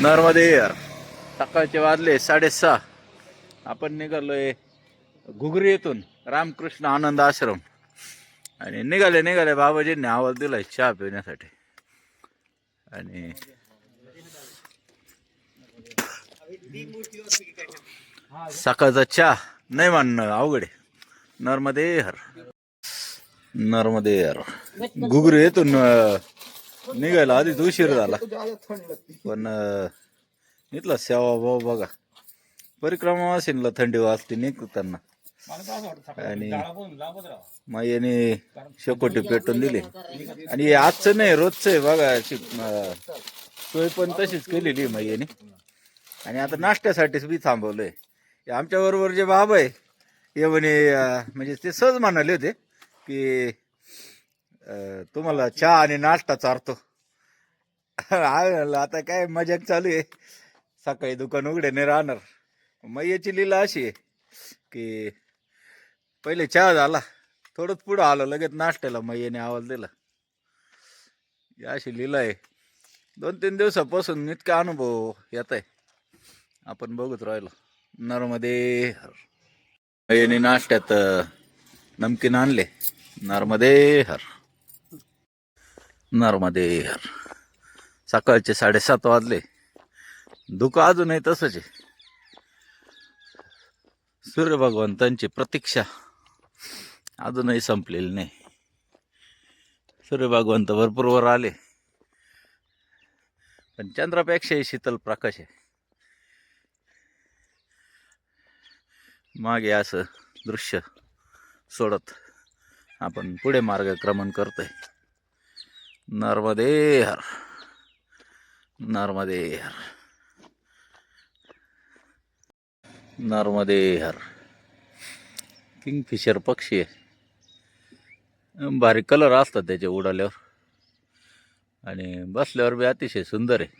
नर्मदे यार. सकाळचे वाजले 6:30. आपण निघालोय घुगरी येथून रामकृष्ण आनंद आश्रम. आणि निघाले बाबाजींनी आवाज दिलाय चहा पिण्यासाठी. आणि सकाळचा चहा नाही मानणं अवघड आहे. नर्मदे हर. नर्मदे यार. घुगरी येथून निघायला आधीच उशीर झाला. पण इथला सेवा भाऊ बघा. परिक्रमा वासिनला थंडी वाजते निघताना. आणि मायाने शेकोटी पेटून दिली. आणि आजचं नाही रोजचं आहे बघा. सोय पण तशीच केलेली मायाने. आणि आता नाश्त्यासाठीच मी थांबवलंय. आमच्या बरोबर जे बाबा आहे हे म्हणे म्हणजे ते सहज म्हणाले होते की तुम्हाला चहा आणि नाश्ता चारतो. आता काय मजाक चालू आहे. सकाळी दुकान उघडे नाही राहणार. मैयाची लीला अशी आहे की पहिले चहा झाला, थोडंच पुढं आलं लगेच नाश्त्याला मैयाने आवाज दिला. अशी लीला आहे. 2-3 दिवसापासून इतका अनुभव येत आहे. आपण बघत राहिलो. नर्मदे हर. मैयाने नाश्त्यात नमकीन आणले. नर्मदे हर. नर्मदे हर. सकाळचे 7:30 वाजले. धुकं अजूनही तसंच आहे. सूर्य भगवंतांची प्रतीक्षा अजूनही संपलेली नाही. सूर्य भगवंत भरपूर वर आले, पण चंद्रापेक्षाही शीतल प्रकाश आहे. मागे असं दृश्य सोडत आपण पुढे मार्गक्रमण करतोय. नर्मदे हर. नर्मदे हर. नर्मदे हर. किंगफिशर पक्षी आहे. भारी कलर असतात त्याचे उडाल्यावर. आणि बसल्यावर बी अतिशय सुंदर आहे.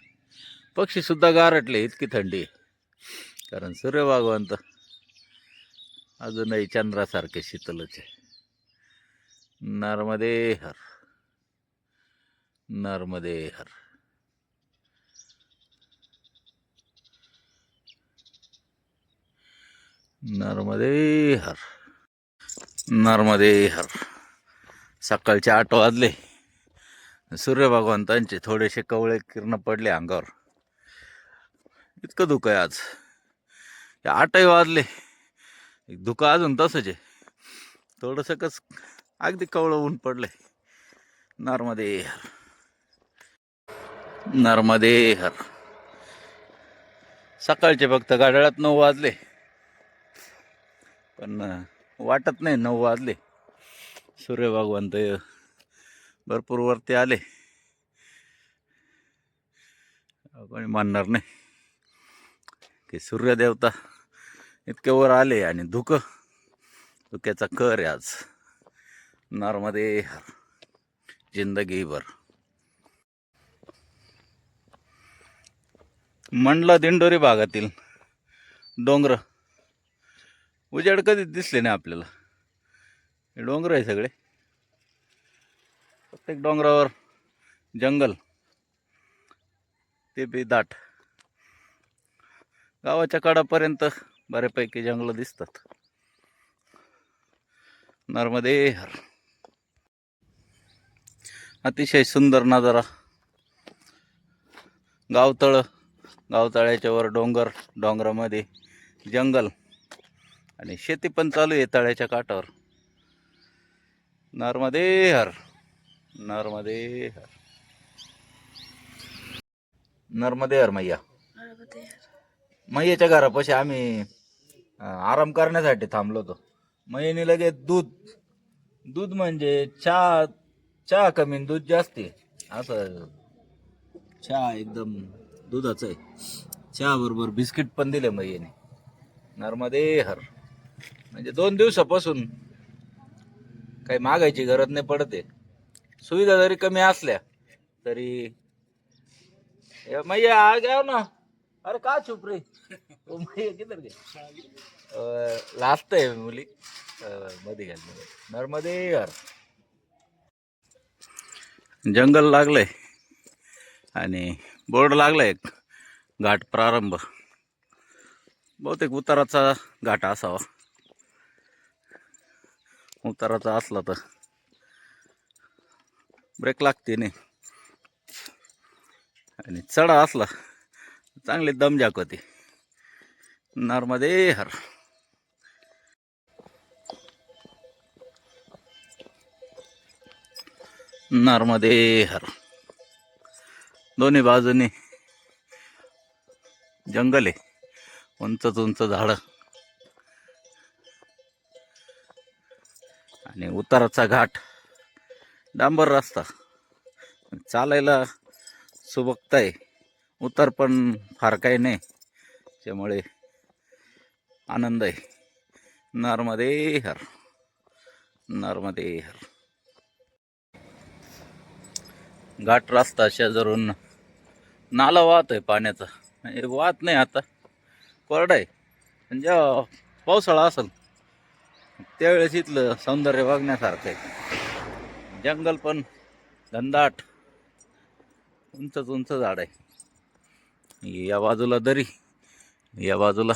पक्षी सुद्धा गारटले, इतकी थंडी आहे. कारण सूर्य भगवंत अजूनही चंद्रासारखे शीतलच आहे. नर्मदे हर. नर्मदे हर. नर्मदे हर. नर्मदे हर. सकाळचे 8 वाजले. सूर्य भगवंतांचे थोडेसे कवळे किरण पडले अंगावर. इतकं धुकं आहे आज. 8 वाजले. धुकं अजून तसंच आहे. थोडंसं कस अगदी कवळं ऊन पडलंय. नर्मदे हर. नर्मदे हर. सकाळचे फक्त घड्याळात 9 वाजले, पण वाटत नाही 9 वाजले. सूर्य भगवंत भरपूर वरती आले. आपण म्हणणार नाही की सूर्यदेवता इतके वर आले. आणि धुक्याचा कर आहे आज. नर्मदे हर. जिंदगी भर. मंडला दिंडोरी भागातील डोंगर उजेड कधीच दिसले नाही आपल्याला. हे डोंगर आहे सगळे. प्रत्येक डोंगरावर जंगल, ते बी दाट. गावाच्या कडापर्यंत बऱ्यापैकी जंगल दिसतात. नर्मदे हर. अतिशय सुंदर नजारा. गावतळ्याच्या वर डोंगर, डोंगरामध्ये जंगल आणि शेती पण चालू आहे तळ्याच्या काठावर. नर्मदे हर. नर्मदे हर. नर्मदे हर. मैया मैयाच्या घरापाशी आम्ही आराम करण्यासाठी थांबलो होतो. मैयाने लगेच दूध म्हणजे चहा कमी दूध जास्त आहे असं. चहा एकदम दुधाचं आहे. चहा बरोबर बिस्किट पण दिले मैयाने. नर्मदे हर. म्हणजे 2 दिवसापासून काही मागायची गरज नाही पडते. सुविधा जरी कमी असल्या तरी मैया आ गया ना. अरे का चुप रे. मैया किधर गे. लास्ट आहे मुली मध्ये घाल. नर्मदे हर. जंगल लागलंय आणि बोर्ड लागलाय घाट प्रारंभ. बहुतेक उताराचा घाट असावा. उताराचा असला तर ब्रेक लागते नाही, आणि चढा असला चांगली दमजाक होती. नर्मदे हर. नर्मदे हर. दोन्ही बाजूनी जंगल आहे, उंच उंच झाड, आणि उताराचा घाट, डांबर रस्ता, चालायला सुबकता आहे. उतार पण फार काही नाही, त्यामुळे आनंद आहे. नर्मदे हर. नर्मदे हर. घाट रस्ता शेजारून नाला वाहत आहे पाण्याचा. वाहत नाही आता, कोरडा आहे. पण जेव्हा पावसाळा असेल त्यावेळेस इथलं सौंदर्य बघण्यासारखं आहे. जंगल पण घनदाट, उंच उंच झाड आहे. या बाजूला दरी, या बाजूला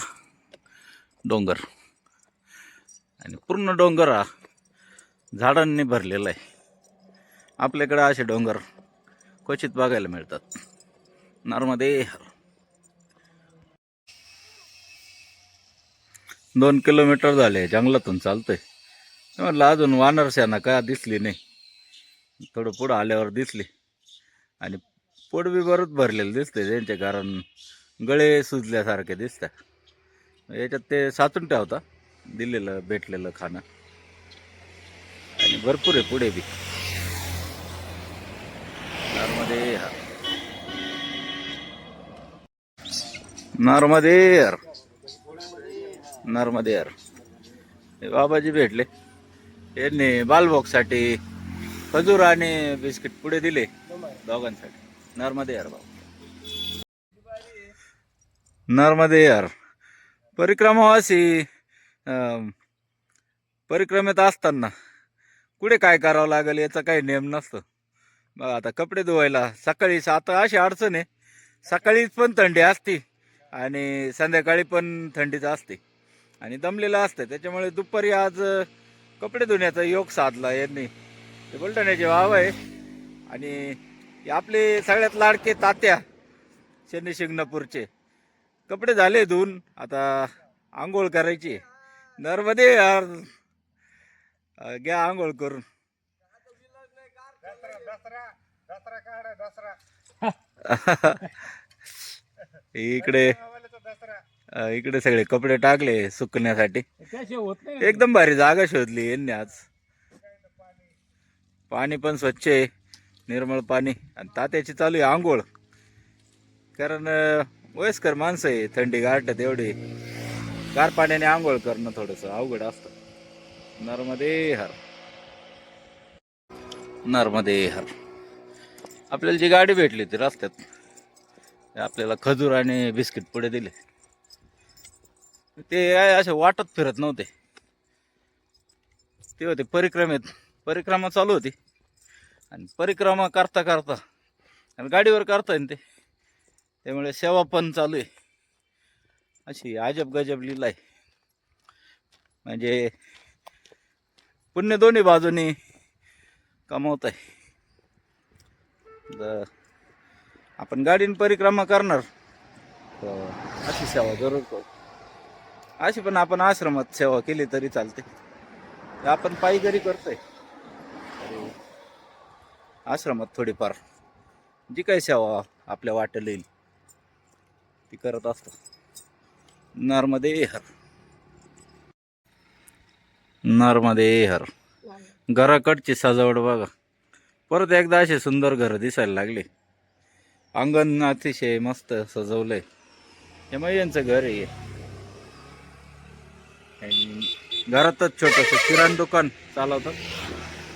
डोंगर, आणि पूर्ण डोंगर हा झाडांनी भरलेला आहे. आपल्याकडे असे डोंगर क्वचित बघायला मिळतात. नर्मदे हर. 2 किलोमीटर झाले जंगलातून चालतोय. म्हटलं अजून वानरसेना का दिसली नाही. थोडं पुढं आल्यावर दिसली, आणि पोट बी बरंच भरलेलं दिसतंय त्यांचे, कारण गळे सुजल्यासारखे दिसतात. याच्यात ते साचून ठेवता दिलेलं भेटलेलं खाणं, आणि भरपूर आहे पुढे बी. नर्मदे हर. नर्मदे हर. नर्मदे हर. बाबाजी भेटले, यांनी बालभोगसाठी खजूर आणि बिस्किट पुढे दिले दोघांसाठी. नर्मदे हर बाबा. नर्मदे हर. परिक्रमावासी परिक्रमेत असताना कुठे काय करावं लागेल याचा काही नेम नसतो. बघा आता कपडे धुवायला सकाळी, आता अशी अडचण आहे, सकाळी पण थंडी असते आणि संध्याकाळी पण थंडीच असते, आणि दमलेलं असतं. त्याच्यामुळे दुपारी आज कपडे धुण्याचा योग साधला यांनी. ते बुलढाण्याचे वाव आहे, आणि आपले सगळ्यात लाडके तात्या शनी शिंगणापूरचे कपडे झाले धुवून, आता आंघोळ करायची. नर्मदे यार, घ्या आंघोळ करून. इकडे इकडे सगळे कपडे टाकले सुकण्यासाठी. एकदम भारी जागा शोधली यांनी आज. पाणी पण स्वच्छ आहे, निर्मळ पाणी, आणि तात्याची चालू आहे आंघोळ. कारण वयस्कर माणसं आहे, थंडी गारठ्यात एवढी गार पाण्याने आंघोळ करणं थोडंसं अवघड असतं. नर्मदे हर. नर्मदे हर. आपल्याला जी गाडी भेटली ती रस्त्यात, आपल्याला खजूर आणि बिस्किट पुढे दिले. ते असे वाटत फिरत नव्हते, ते होते परिक्रमेत. परिक्रमा चालू होती, आणि परिक्रमा करता करता, आणि गाडीवर करता येईल ते, त्यामुळे सेवा पण चालू आहे. अशी अजब गजब लीला आहे. म्हणजे पुण्य दोन्ही बाजूनी कमवत आहे. आपण गाडीने परिक्रमा करणार अशी सेवा जरूर करू. अशी पण आपण आश्रमात सेवा केली तरी चालते. आपण पायी जरी करतोय आश्रमात थोडीफार जी काही सेवा आपल्या वाटेला येईल ती करत असतो. नर्मदे हर. नर्मदे हर. घराकडची सजावट बघा, परत एकदा असे सुंदर घर दिसायला लागले. अंगण अतिशय मस्त सजवलंय. हे यांचं घर आहे. घरातच छोटस किराणा दुकान चालवतात,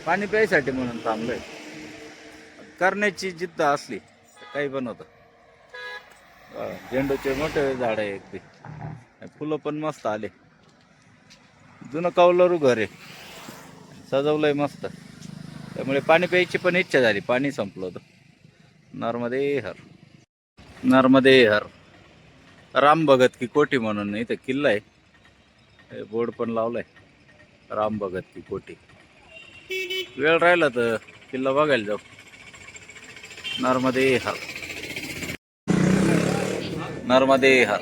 पाणी प्यायसाठी म्हणून थांबलंय. करण्याची जिद्द असली तर काही बनवतं. झेंडूचे मोठे झाड आहे, एक फुलं पण मस्त आले. जुनं कौलारू घर आहे, सजवलंय मस्त, त्यामुळे पाणी प्यायची पण इच्छा झाली. पाणी संपलं होतं. नर्मदे हर. नर्मदे हर. राम भगत की कोठी म्हणून इथं किल्ला आहे, बोर्ड पण लावलाय राम भगत की कोठी. वेळ राहिला तर किल्ला बघायला जाऊ. नर्मदे हर, नर्मदे हर.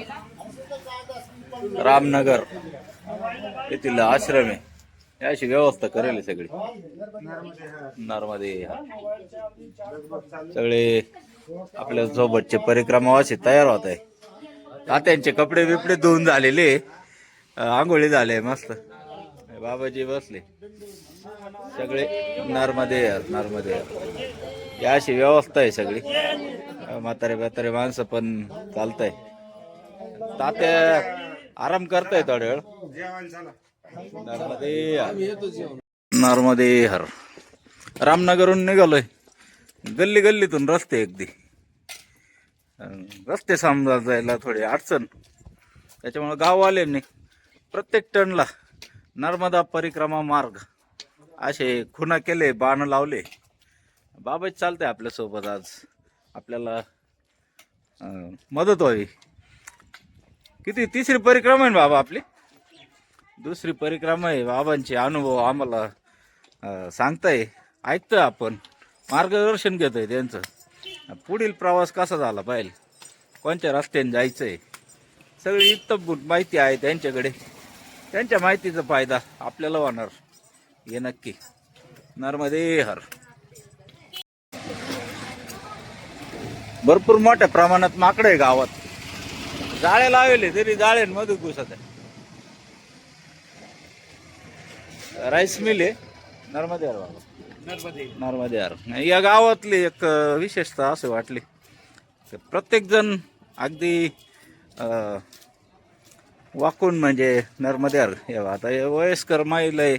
रामनगर येथील आश्रम आहे, अशी व्यवस्था करेल सगळी. नर्मदे हर. सगळे आपल्या सोबतचे परिक्रमावासी तयार होत आहे. तात्यांचे कपडे बिपडे धुवून झालेले, आंघोळी झाले मस्त. बाबाजी बसले सगळे. नर्मदे हर, नर्मदे हर. ही अशी व्यवस्था आहे सगळी. म्हातारे माणसं पण चालताय. तात्या आराम करताय थोड्या वेळ. नर्मदे हर, नर्मदे हर. रामनगरहून निघालोय. गल्ली गल्लीतून रस्ते अगदी. रस्ते समजा जायला थोडी अडचण, त्याच्यामुळे गाववाल्यांनी प्रत्येक टर्नला नर्मदा परिक्रमा मार्ग असे खुणा केले, बाण लावले. बाबाच चालतंय आपल्यासोबत आज. आपल्याला मदत व्हावी. किती तिसरी परिक्रमा आहे बाबा आपली? दुसरी परिक्रमा आहे. बाबांचे अनुभव आम्हाला सांगताय, ऐकतोय आपण, मार्गदर्शन घेतोय त्यांचं. पुढील प्रवास कसा झाला पाहिजे, कोणत्या रस्त्याने जायचंय, सगळी इत्तमभूत माहिती आहे त्यांच्याकडे. त्यांच्या माहितीचा फायदा आपल्याला होणार हे नक्की. नर्मदे हर. भरपूर मोठ्या प्रमाणात माकडे आहे गावात. जाळे लावले तरी जाळ्यांमध्ये घुसत आहे. राईस मिल आहे नर्मदे हर बाबा. नर्मदे हर. या गावातली एक विशेषता असं वाटली, प्रत्येक जण अगदी वाकून म्हणजे नर्मदे हर. आता वयस्कर महिला आहे,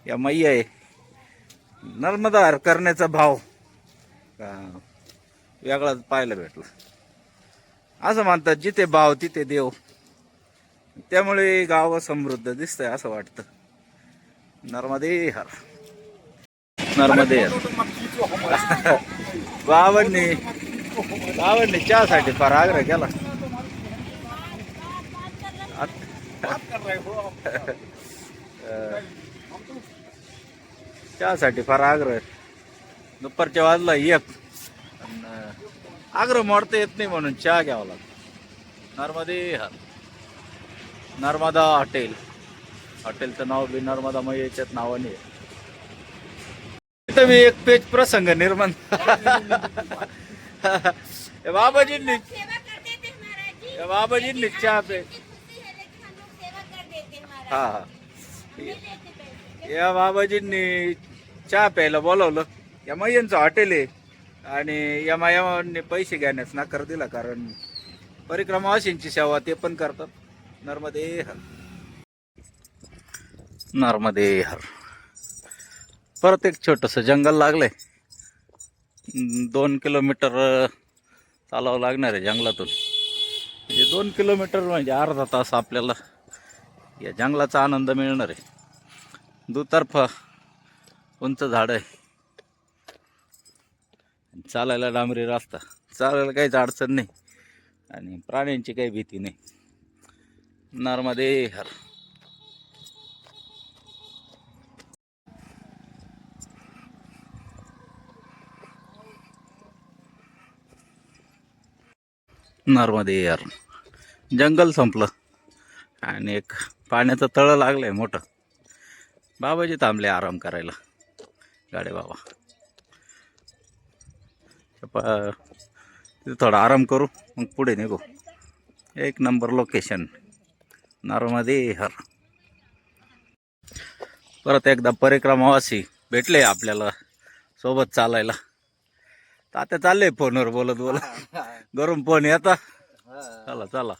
या मैया आहे. नर्मदा हर करण्याचा भाव वेगळाच पाहायला भेटला. असं म्हणतात, जिथे भाव तिथे देव. त्यामुळे गाव समृद्ध दिसतंय असं वाटतं. नर्मदे हर, नर्मदे हर. बाबांनी चहासाठी फार आग्रह केला. चहासाठी फार आग्रह. दुपारच्या वाजला एक, आग्रह मोडता येत नाही म्हणून चहा घ्यावा लागतो. नर्मदे हर. नर्मदा हॉटेल. हॉटेलचं नाव बी नर्मदा मैयाच्याच नावाने. इथं मी एक पेज प्रसंग निर्माण. बाबाजींनी चहा पे, हा हा, या बाबाजींनी चहा प्यायला बोलवलं. या मैयांचं हॉटेल आहे आणि या मायाने पैसे घेण्यास नकार दिला, कारण परिक्रमावासींची सेवा ते पण करतात. नर्मदे हर, नर्मदे हर. परत एक छोटस जंगल लागलंय. 2 किलोमीटर चालावं लागणार आहे जंगलातून. म्हणजे 2 किलोमीटर म्हणजे अर्धा तास आपल्याला या जंगलाचा आनंद मिळणार आहे. दुतर्फा उंच झाड आहे, चालायला डांबरी रस्ता. चालायला काहीच अडचण नाही आणि प्राण्यांची काही भीती नाही. नर्मदे हर. नर्मदे हर. जंगल संपलं आणि एक पाण्याचं तळं लागलंय मोठं. बाबाजी थांबले आराम करायला. गाडे बाबा थोडा आराम करू, मग पुढे निघू. एक नंबर लोकेशन. नर्मदे हर. परत एकदा परिक्रमावासी भेटले आपल्याला सोबत चालायला. तात्या चालले फोनवर बोलत घरून फोन येता. चला चला.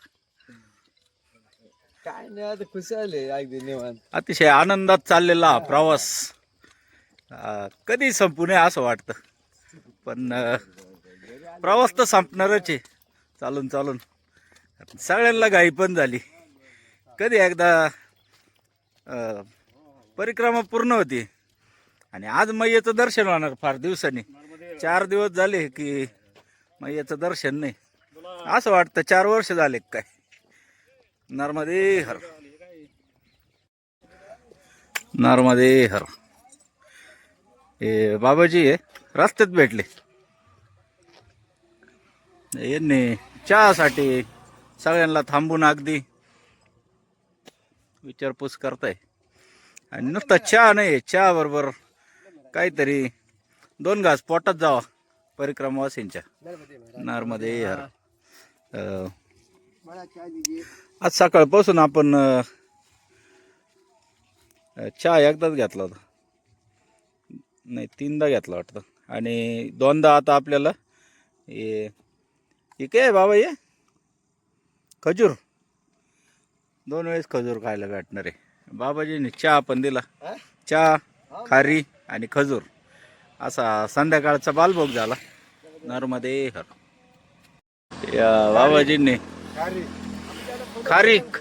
काय नाही, आता खुश आले अगदी निवांत. अतिशय आनंदात चाललेला प्रवास कधी संपू नये असं वाटतं, पण प्रवास तर संपणारच आहे. चालून चालून सगळ्यांना घाई पण झाली. कधी एकदा परिक्रमा पूर्ण होती आणि आज मैयाचं दर्शन होणार फार दिवसांनी. 4 दिवस झाले की मैयाचं दर्शन नाही. असं वाटतं 4 वर्ष झाले काय. नर्मदे हर, नर्मदे हर. हे बाबाजी आहे, रस्त्यात भेटले. यांनी चहासाठी सगळ्यांना थांबून अगदी विचारपूस करताय. आणि नुसता चहा नाही, चहा बरोबर काहीतरी 2 घास पोटात जावा परिक्रमावासींच्या. नर्मदे हर. आज सकाळपासून आपण चहा एकदाच घेतला होता, नाही 3दा घेतला वाटतं. आणि 2दा आता आपल्याला हे काय बाबा, हे खजूर 2 वेळेस खजूर खायला भेटणार आहे. बाबाजीने चहा पण दिला, चहा, खारी आणि खजूर, असा संध्याकाळचा बालभोग झाला. नर्मदे हर. या बाबाजींनी खारीक,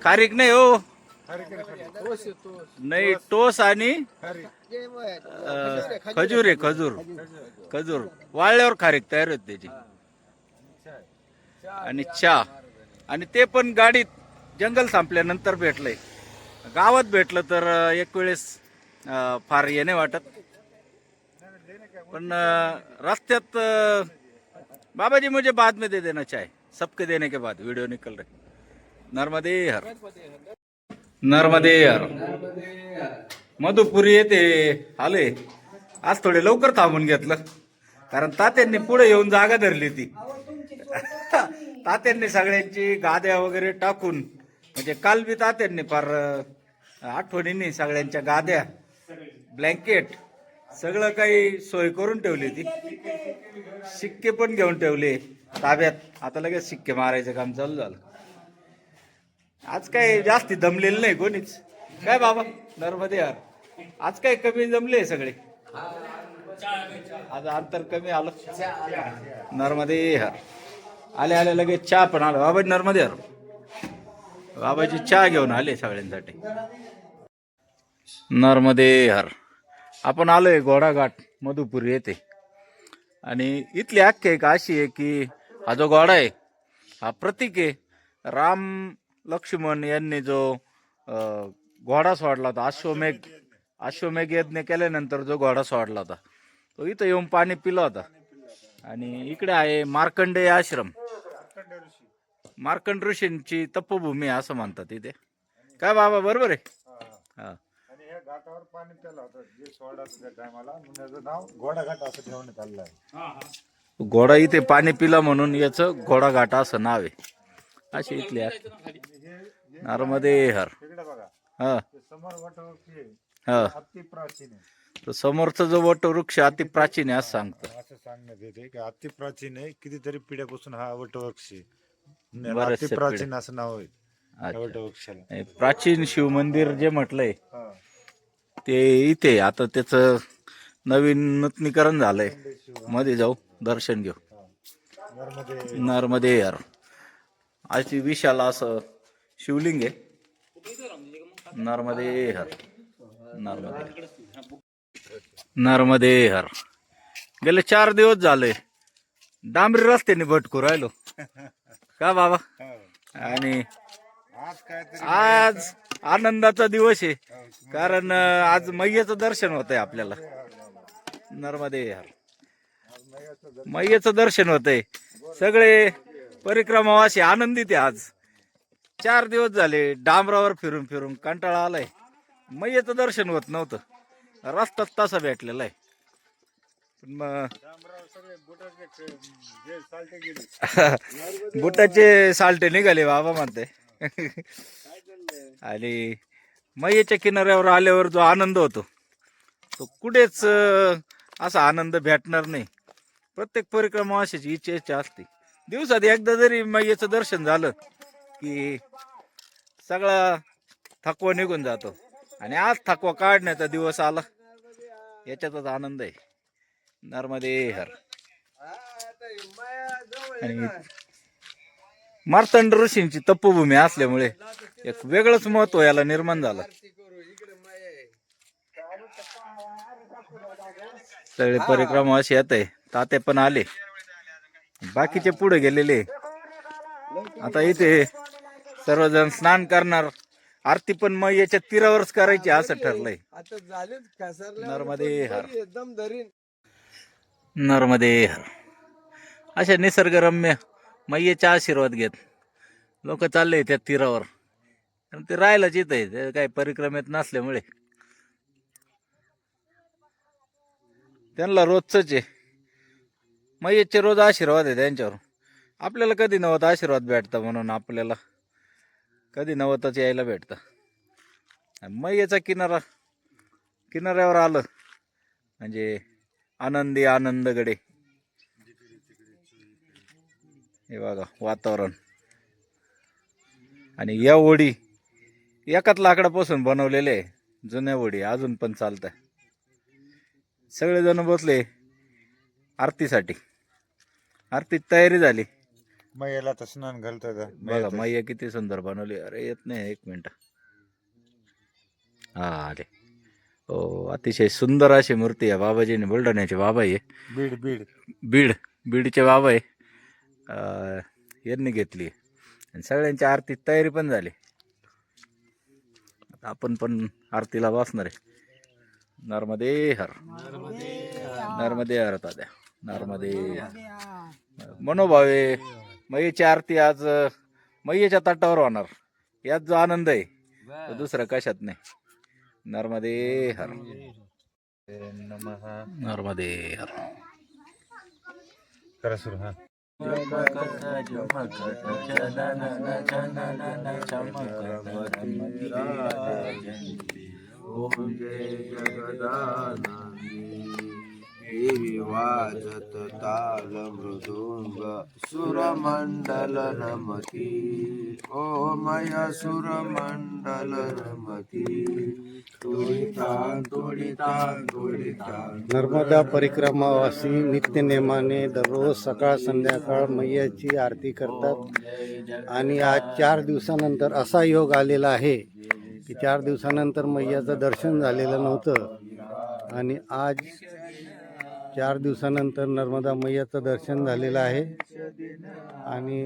खारीक नाही हो, नाही टोस आणि खजूर आहे, खजूर, खजूर वाळल्यावर खारीक तयार होते त्याची. आणि चहा, आणि ते पण गाडीत जंगल संपल्यानंतर भेटलंय. गावात भेटलं तर एक वेळेस फार हे नाही वाटत, पण रस्त्यात बाबाजी मुझे बाद में दे देना चाहे, सबके देने के बाद वीडियो निकल रहे. नर्मदे हर, नर्मदे हर. मधुपुरी येते आले. आज थोडे लवकर थांबून घेतलं, कारण तात्यांनी पुढे येऊन जागा धरली ती. तात्यांनी सगळ्यांची गाद्या वगैरे टाकून, म्हणजे काल बी तात्यांनी फार आठवणींनी सगळ्यांच्या गाद्या, ब्लँकेट सगळं काही सोय करून ठेवली होती. शिक्के पण घेऊन ठेवले ताब्यात. आता लगेच शिक्के मारायचं काम चालू झालं. आज काय जास्ती दमलेलं नाही कोणीच. काय बाबा नर्मदे यार, आज काय कमी जमले सगळे, आज अंतर कमी आलं. नर्मदे यार, आले आले लगेच चहा पण आला. बाबा नर्मदे यार, बाबाजी चहा घेऊन आले सगळ्यांसाठी. नर्मदे हर. आपण आलोय घोडाघाट मधुपुरी येथे. आणि इथली आख्यायिका अशी आहे की हा जो घोडा आहे हा प्रतीक आहे. राम लक्ष्मण यांनी जो घोडा सोडला होता, अश्वमेघ यज्ञ केल्यानंतर जो घोडा सोडला होता, तो इथं येऊन पाणी पिला होता. आणि इकडे आहे मार्कंडेय आश्रम, मार्कंड ऋषींची तपोभूमी असं म्हणतात इथे. काय बाबा बरोबर आहे. हा, घाटावर पाणी प्याला होतं जे सोडाचं त्या टायमाला, त्याचं नाव घोडाघाट असं ठेवण्यात आलेलं आहे. घोडा इथे पाणी पिला म्हणून याचं घोडाघाट असं नाव आहे. अशी इथली नर्मदे हर. तिकडे बघा, हा समोर वटवृक्ष आहे, हा, अति प्राचीन आहे. तो समोरचा जो वटवृक्ष अति प्राचीन आहे असं सांगतो. असं सांगण्यात येते की अति प्राचीन आहे, कितीतरी पिढ्यापासून हा वटवृक्ष आहे. बरेचसे अति प्राचीन असं नाव आहे त्या अच्छा. वटवृक्षाला. प्राचीन शिव मंदिर जे म्हटलंय हा. ते इथे आता त्याचं नवीन नूतनीकरण झालंय. मध्ये जाऊ दर्शन घेऊ. नर्मदे नर्मदे हर. अशी विशाल असं शिवलिंग आहे. नर्मदे हर, नर्मदे, नर्मदे हर. गेले 4 दिवस झाले डांबरी रस्त्याने भटकू राहिलो. का बाबा. आणि आज काहीतरी आज आनंदाचा दिवस आहे, कारण आज मैयाचं दर्शन होत आहे आपल्याला. नर्मदे हर. मैयाचं दर्शन होत आहे. सगळे परिक्रमावासी आनंदित आहे. आज 4 दिवस झाले डांबरावर फिरून फिरून कंटाळा आलाय. मैयाचं दर्शन होत नव्हतं, रस्ताच तसा भेटलेला आहे. पण मग बुटाचे साल्टे निघाले बाबा म्हणते. आणि मैयाच्या किनाऱ्यावर आल्यावर जो आनंद होतो तो कुठेच असा आनंद भेटणार नाही. प्रत्येक परिक्रमावासीची इच्छा असते, दिवसात एकदा जरी मैयाचं दर्शन झालं की सगळा थकवा निघून जातो. आणि आज थकवा काढण्याचा दिवस आला, याच्यातच आनंद आहे. नर्मदे हर. आणि मार्तंड ऋषींची तपोभूमी असल्यामुळे एक वेगळंच महत्व याला निर्माण झालं. सगळे परिक्रमा अशी येत आहे. ताते पण आले, बाकीचे पुढे गेलेले. आता इथे सर्वजण स्नान करणार. आरती पण मग याच्या तीरावरच करायची असं ठरलंय. आता झालेच घसरल्या नर्मदे हर. एकदम धरीन. नर्मदे हर. अशा निसर्गरम्य मैयेचा आशीर्वाद घेत लोक चालले त्या तीरावर. आणि ते राहायलाच येत आहे, ते काही परिक्रमेत नसल्यामुळे त्यांना रोजच आहे. मैयेचे रोज आशीर्वाद आहे त्यांच्यावर. आपल्याला कधी नव्हत आशीर्वाद भेटता, म्हणून आपल्याला कधी नव्हतच यायला भेटतं. मैयेचा किनाऱ्यावर आलं म्हणजे आनंदी आनंदगडे. हे बघा वातावरण. आणि या ओढी एकाच लाकडापासून बनवलेले आहे. जुन्या ओढी अजून पण चालत आहे. सगळेजण बसले आरतीसाठी. आरतीची तयारी झाली. मैयाला तर स्नान घालतो का बघा मैया किती सुंदर बनवली. अरे येत नाही, एक मिनिट. हा आले. हो, अतिशय सुंदर अशी मूर्ती आहे. बाबाजीने बुलढाण्याचे बाबा आहे. बीडचे बाबा आहे. यांनी घेतली आणि सगळ्यांची आरती तयारी पण झाली. आता आपण पण आरतीला बसणार आहे. नर्मदे हर. नर्मदे हर तात्या. नर्मदे मनोभावे. मैयेची आरती आज मैयेच्या ताटावर होणार. यात जो आनंद आहे तो दुसरा कशात नाही. नर्मदे हर. नर्मदे हर. करा सुरू. हा वाजत ताल मृदुंग सुरमंडल नमती. ओमय सुरमंडल नमती. नर्मदा परिक्रमावासी नित्यनेमाने दररोज सकाळ संध्याकाळ मैयाची आरती करतात. आणि आज 4 दिवसानंतर असा योग आलेला आहे की 4 दिवसानंतर मैयाचं दर्शन झालेलं नव्हतं आणि आज 4 दिवसानंतर नर्मदा मैयाचं दर्शन झालेलं आहे. आणि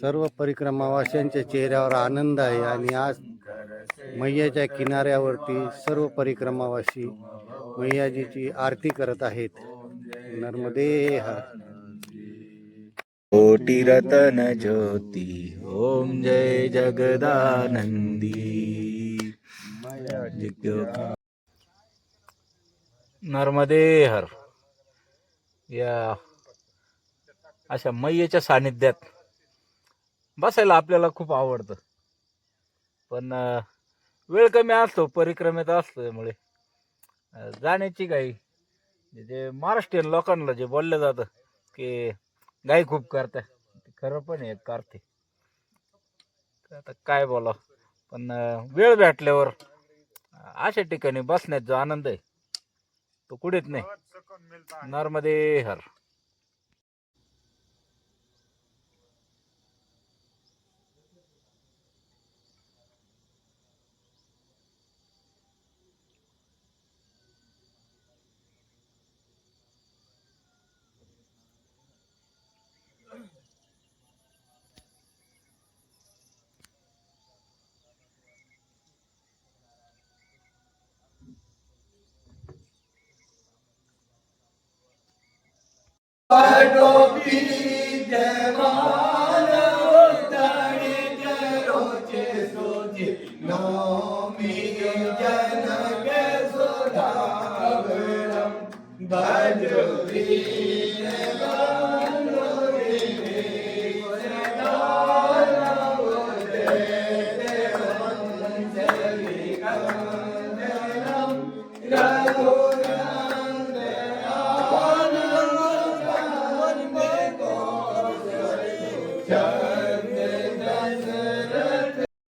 सर्व परिक्रमावाशांच्या चेहऱ्यावर आनंद आहे. आणि आज मैयाच्या किनाऱ्यावरती सर्व परिक्रमावासी मैयाजीची आरती करत आहेत. नर्मदे हर. कोटी रतन ज्योती ओम जय जगदानंदी. नर्मदे हर. या अशा मैयेच्या सानिध्यात बसायला आपल्याला खूप आवडतं. पण वेळ कमी असतो, परिक्रमेत असल्यामुळे जाण्याची घाई. जे महाराष्ट्रीयन लोकांना जे बोललं जातं की घाई खूप करता, खरं पण आहे करते. आता काय बोला. पण वेळ भेटल्यावर अशा ठिकाणी बसण्यात जो आनंद आहे तो कुठेच नाही. नर्मदे हर.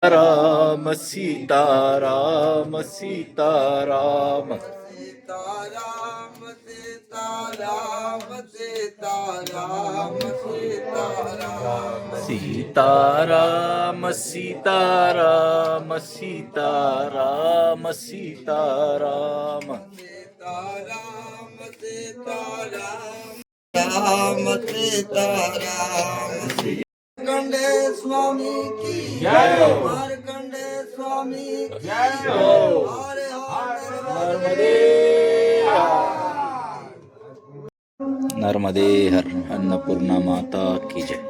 राम सीता राम सीता राम. सीताराम सीताराम सीताराम सीताराम. सीताराम सीताराम सीताराम सीताराम. सीताराम सीताराम राम सीताराम. मार्कंडे स्वामी की जय, मार्कंडे स्वामी की जय, हरे हरे नर्मदे हर अन्नपूर्णा माता की जय.